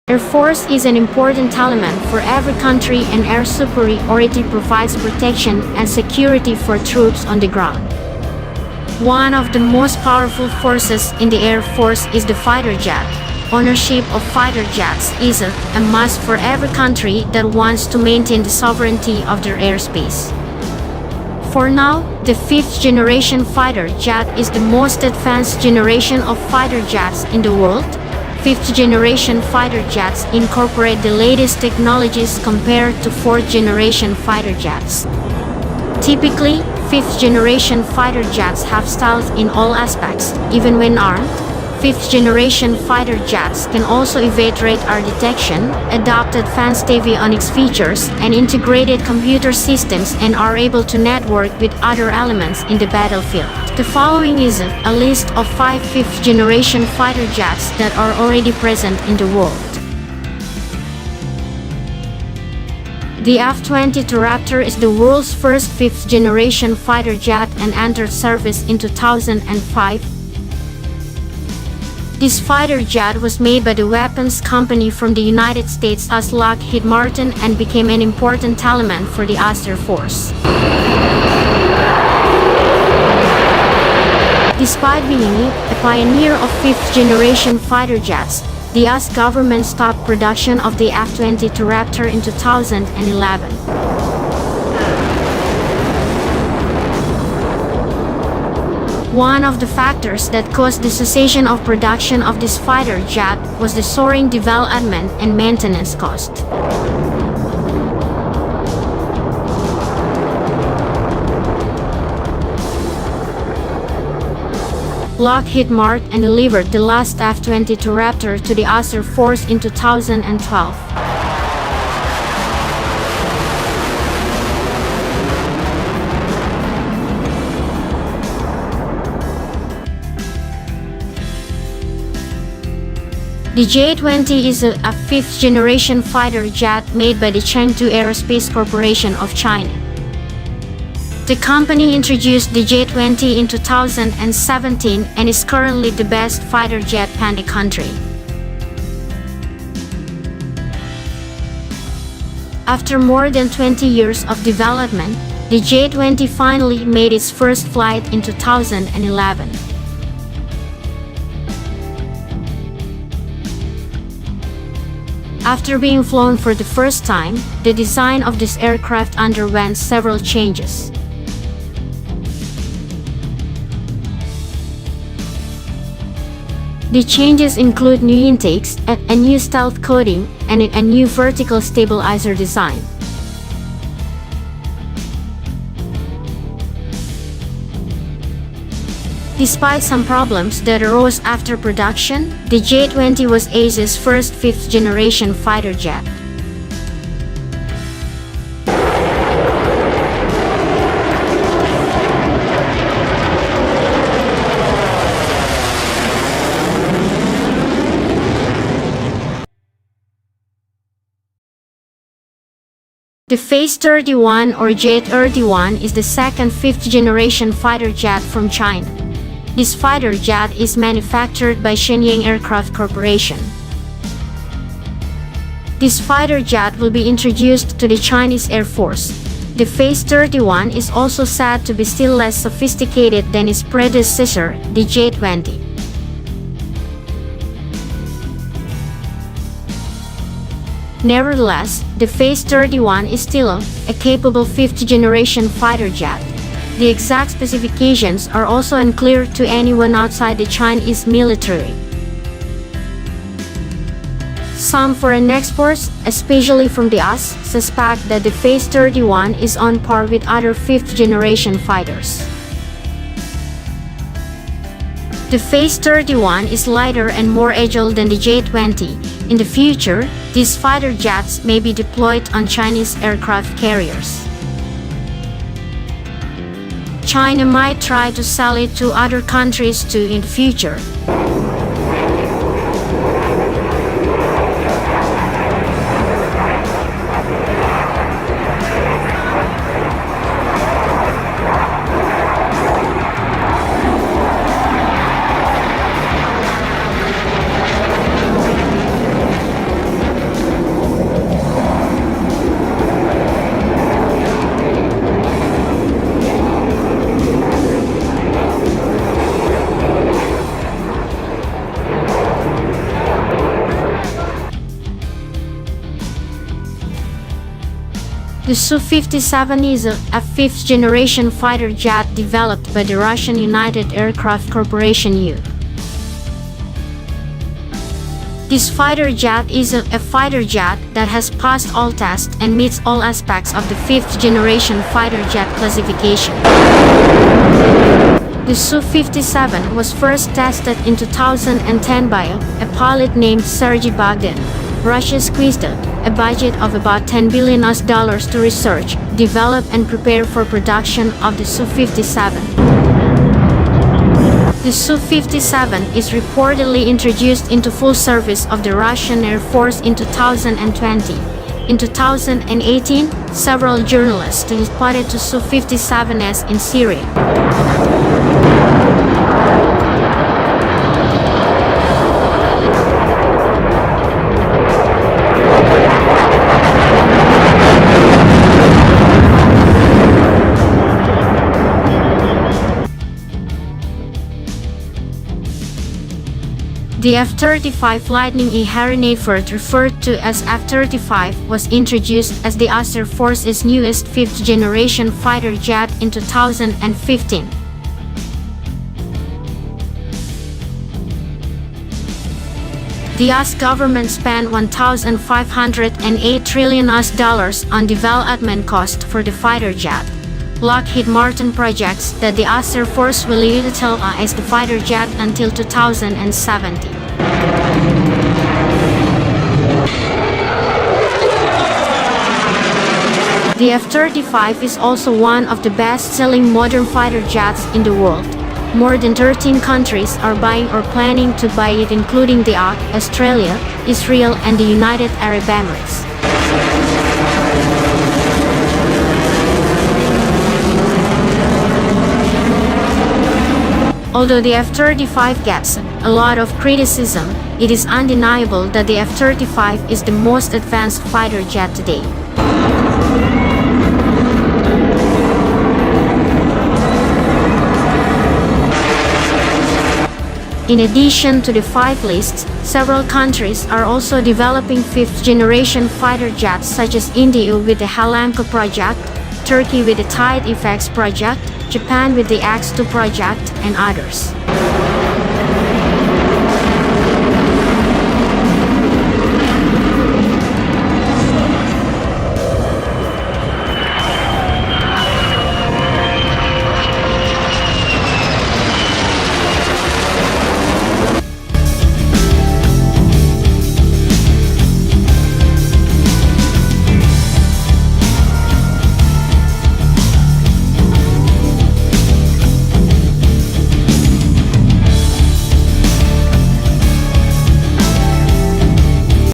Air Force is an important element for every country, and air superiority provides protection and security for troops on the ground. One of the most powerful forces in the Air Force is the fighter jet. Ownership of fighter jets is a must for every country that wants to maintain the sovereignty of their airspace. For now, the fifth-generation fighter jet is the most advanced generation of fighter jets in the world. Fifth-generation fighter jets incorporate the latest technologies compared to fourth-generation fighter jets. Typically, fifth-generation fighter jets have stealth in all aspects, even when armed. Fifth-generation fighter jets can also evade radar detection, adopt advanced avionics features, and integrated computer systems, and are able to network with other elements in the battlefield. The following is a list of 5 fifth-generation fighter jets that are already present in the world. The F-22 Raptor is the world's first fifth-generation fighter jet and entered service in 2005. This fighter jet was made by the weapons company from the United States as Lockheed Martin and became an important element for the US Air Force. Despite being a pioneer of fifth-generation fighter jets, the US government stopped production of the F-22 Raptor in 2011. One of the factors that caused the cessation of production of this fighter jet was the soaring development and maintenance cost. Lockheed Martin delivered the last F-22 Raptor to the US Air Force in 2012. The J-20 is a fifth-generation fighter jet made by the Chengdu Aerospace Corporation of China. The company introduced the J-20 in 2017 and is currently the best fighter jet in the country. After more than 20 years of development, the J-20 finally made its first flight in 2011. After being flown for the first time, the design of this aircraft underwent several changes. The changes include new intakes, a new stealth coating, and a new vertical stabilizer design. Despite some problems that arose after production, the J-20 was Asia's first fifth-generation fighter jet. The Phase 31 or J-31 is the second fifth-generation fighter jet from China. This fighter jet is manufactured by Shenyang Aircraft Corporation. This fighter jet will be introduced to the Chinese Air Force. The Phase 31 is also said to be still less sophisticated than its predecessor, the J-20. Nevertheless, the Phase 31 is still a capable fifth-generation fighter jet. The exact specifications are also unclear to anyone outside the Chinese military. Some foreign experts, especially from the US, suspect that the Phase 31 is on par with other fifth-generation fighters. The Phase 31 is lighter and more agile than the J-20. In the future, these fighter jets may be deployed on Chinese aircraft carriers. China might try to sell it to other countries too in the future. The Su-57 is a fifth-generation fighter jet developed by the Russian United Aircraft Corporation U. This fighter jet is a fighter jet that has passed all tests and meets all aspects of the fifth-generation fighter jet classification. The Su-57 was first tested in 2010 by a pilot named Sergei Bogdan. Russia squeezed out a budget of about $10 billion to research, develop and prepare for production of the Su-57. The Su-57 is reportedly introduced into full service of the Russian Air Force in 2020. In 2018, several journalists spotted the Su-57s in Syria. The F-35 Lightning E Harrier, referred to as F-35, was introduced as the US Air Force's newest fifth-generation fighter jet in 2015. The US government spent $1,508 trillion on development cost for the fighter jet. Lockheed Martin projects that the US Air Force will utilize the fighter jet until 2070. The F-35 is also one of the best-selling modern fighter jets in the world. More than 13 countries are buying or planning to buy it, including the UK, Australia, Israel, and the United Arab Emirates. Although the F-35 gets a lot of criticism, it is undeniable that the F-35 is the most advanced fighter jet today. In addition to the five lists, several countries are also developing fifth-generation fighter jets, such as India with the Halamco project, Turkey with the Tide Effects project, Japan with the X2 project, and others.